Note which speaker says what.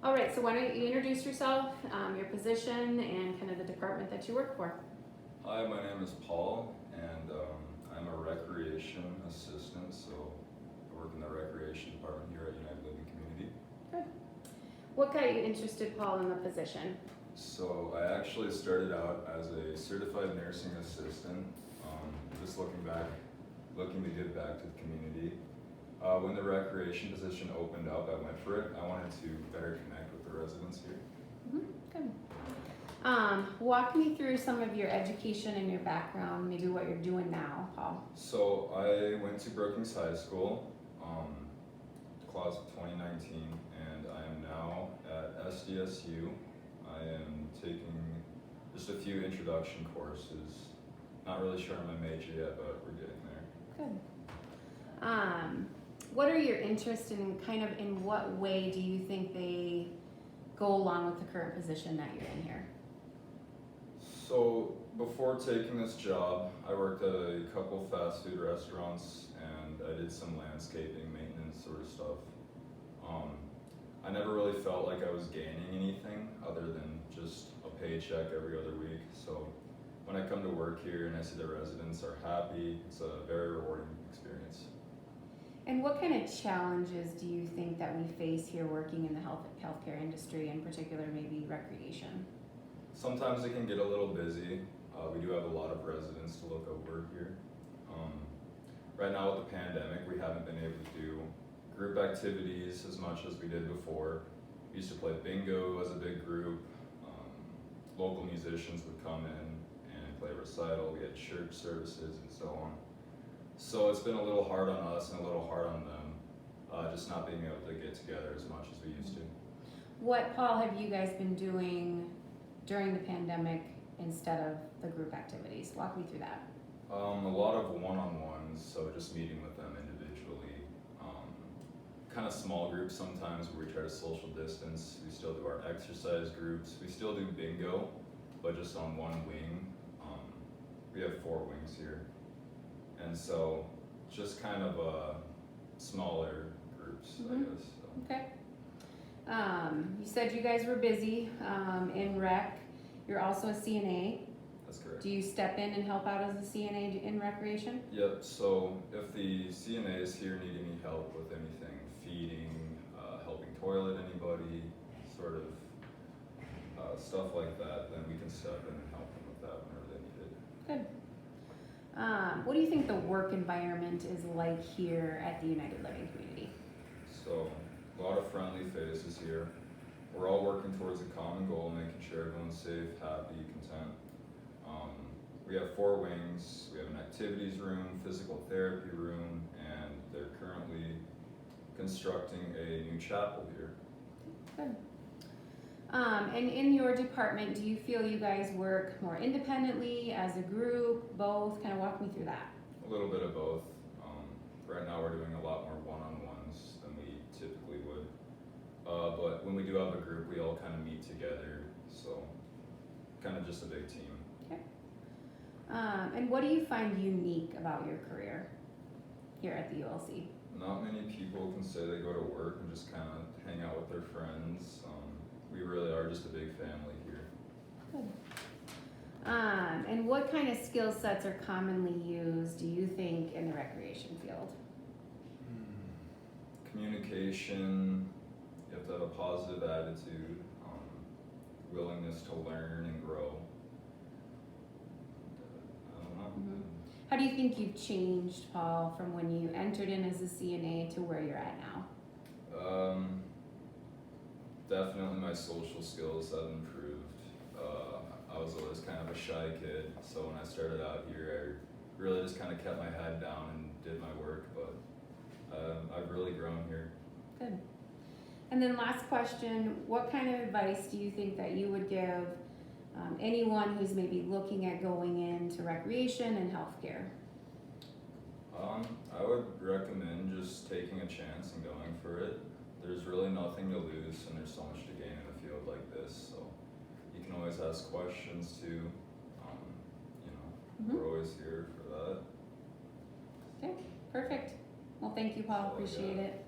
Speaker 1: All right, so why don't you introduce yourself, your position, and kind of the department that you work for?
Speaker 2: Hi, my name is Paul, and I'm a recreation assistant, so I work in the recreation department here at United Living Community.
Speaker 1: Good. What got you interested, Paul, in the position?
Speaker 2: So I actually started out as a certified nursing assistant, just looking to give back to the community. When the recreation position opened up, I went for it. I wanted to better connect with the residents here.
Speaker 1: Good. Walk me through some of your education and your background, maybe what you're doing now, Paul.
Speaker 2: So I went to Brookings High School, class of 2019, and I am now at SDSU. I am taking just a few introduction courses. Not really sure on my major yet, but we're getting there.
Speaker 1: Good. What are your interests in in what way do you think they go along with the current position that you're in here?
Speaker 2: So before taking this job, I worked at a couple fast food restaurants and I did some landscaping, maintenance sort of stuff. I never really felt like I was gaining anything other than just a paycheck every other week. So when I come to work here and I see the residents are happy, it's a very rewarding experience.
Speaker 1: And what kind of challenges do you think that we face here working in the healthcare industry, in particular maybe recreation?
Speaker 2: Sometimes it can get a little busy. We do have a lot of residents to look over here. Right now with the pandemic, we haven't been able to do group activities as much as we did before. We used to play bingo as a big group. Local musicians would come in and play recital. We had church services and so on. So it's been a little hard on us and a little hard on them, just not being able to get together as much as we used to.
Speaker 1: What, Paul, have you guys been doing during the pandemic instead of the group activities? Walk me through that.
Speaker 2: A lot of one-on-ones, so just meeting with them individually. Kind of small groups sometimes where we try to social distance. We still do our exercise groups. We still do bingo, but just on one wing. We have 4 wings here. And so just kind of smaller groups, I guess. So.
Speaker 1: Okay. You said you guys were busy in rec. You're also a CNA.
Speaker 2: That's correct.
Speaker 1: Do you step in and help out as a CNA in recreation?
Speaker 2: Yep, so if the CNAs here need any help with anything, feeding, helping toilet anybody, sort of stuff like that, then we can step in and help them with that whenever they need it.
Speaker 1: Good. What do you think the work environment is like here at the United Living Community?
Speaker 2: So, a lot of friendly faces here. We're all working towards a common goal, making sure everyone's safe, happy, content. We have 4 wings. We have an activities room, physical therapy room, and they're currently constructing a new chapel here.
Speaker 1: Good. And in your department, do you feel you guys work more independently, as a group, both? Kind of walk me through that.
Speaker 2: A little bit of both. Right now we're doing a lot more one-on-ones than we typically would. But when we do have a group, we all kind of meet together, so kind of just a big team.
Speaker 1: Okay. And what do you find unique about your career here at the ULC?
Speaker 2: Not many people can say they go to work and just kind of hang out with their friends. We really are just a big family here.
Speaker 1: Good. And what kind of skill sets are commonly used, do you think, in the recreation field?
Speaker 2: Communication, you have to have a positive attitude, willingness to learn and grow. I don't know.
Speaker 1: Mm-hmm. How do you think you've changed, Paul, from when you entered in as a CNA to where you're at now?
Speaker 2: Definitely my social skills have improved. I was always kind of a shy kid, so when I started out here, I really just kind of kept my head down and did my work, but I've really grown here.
Speaker 1: Good. And then last question, what kind of advice do you think that you would give anyone who's maybe looking at going into recreation and healthcare?
Speaker 2: I would recommend just taking a chance and going for it. There's really nothing to lose and there's so much to gain in a field like this, so you can always ask questions too. We're always here for that.
Speaker 1: Okay, perfect. Well, thank you, Paul. Appreciate it.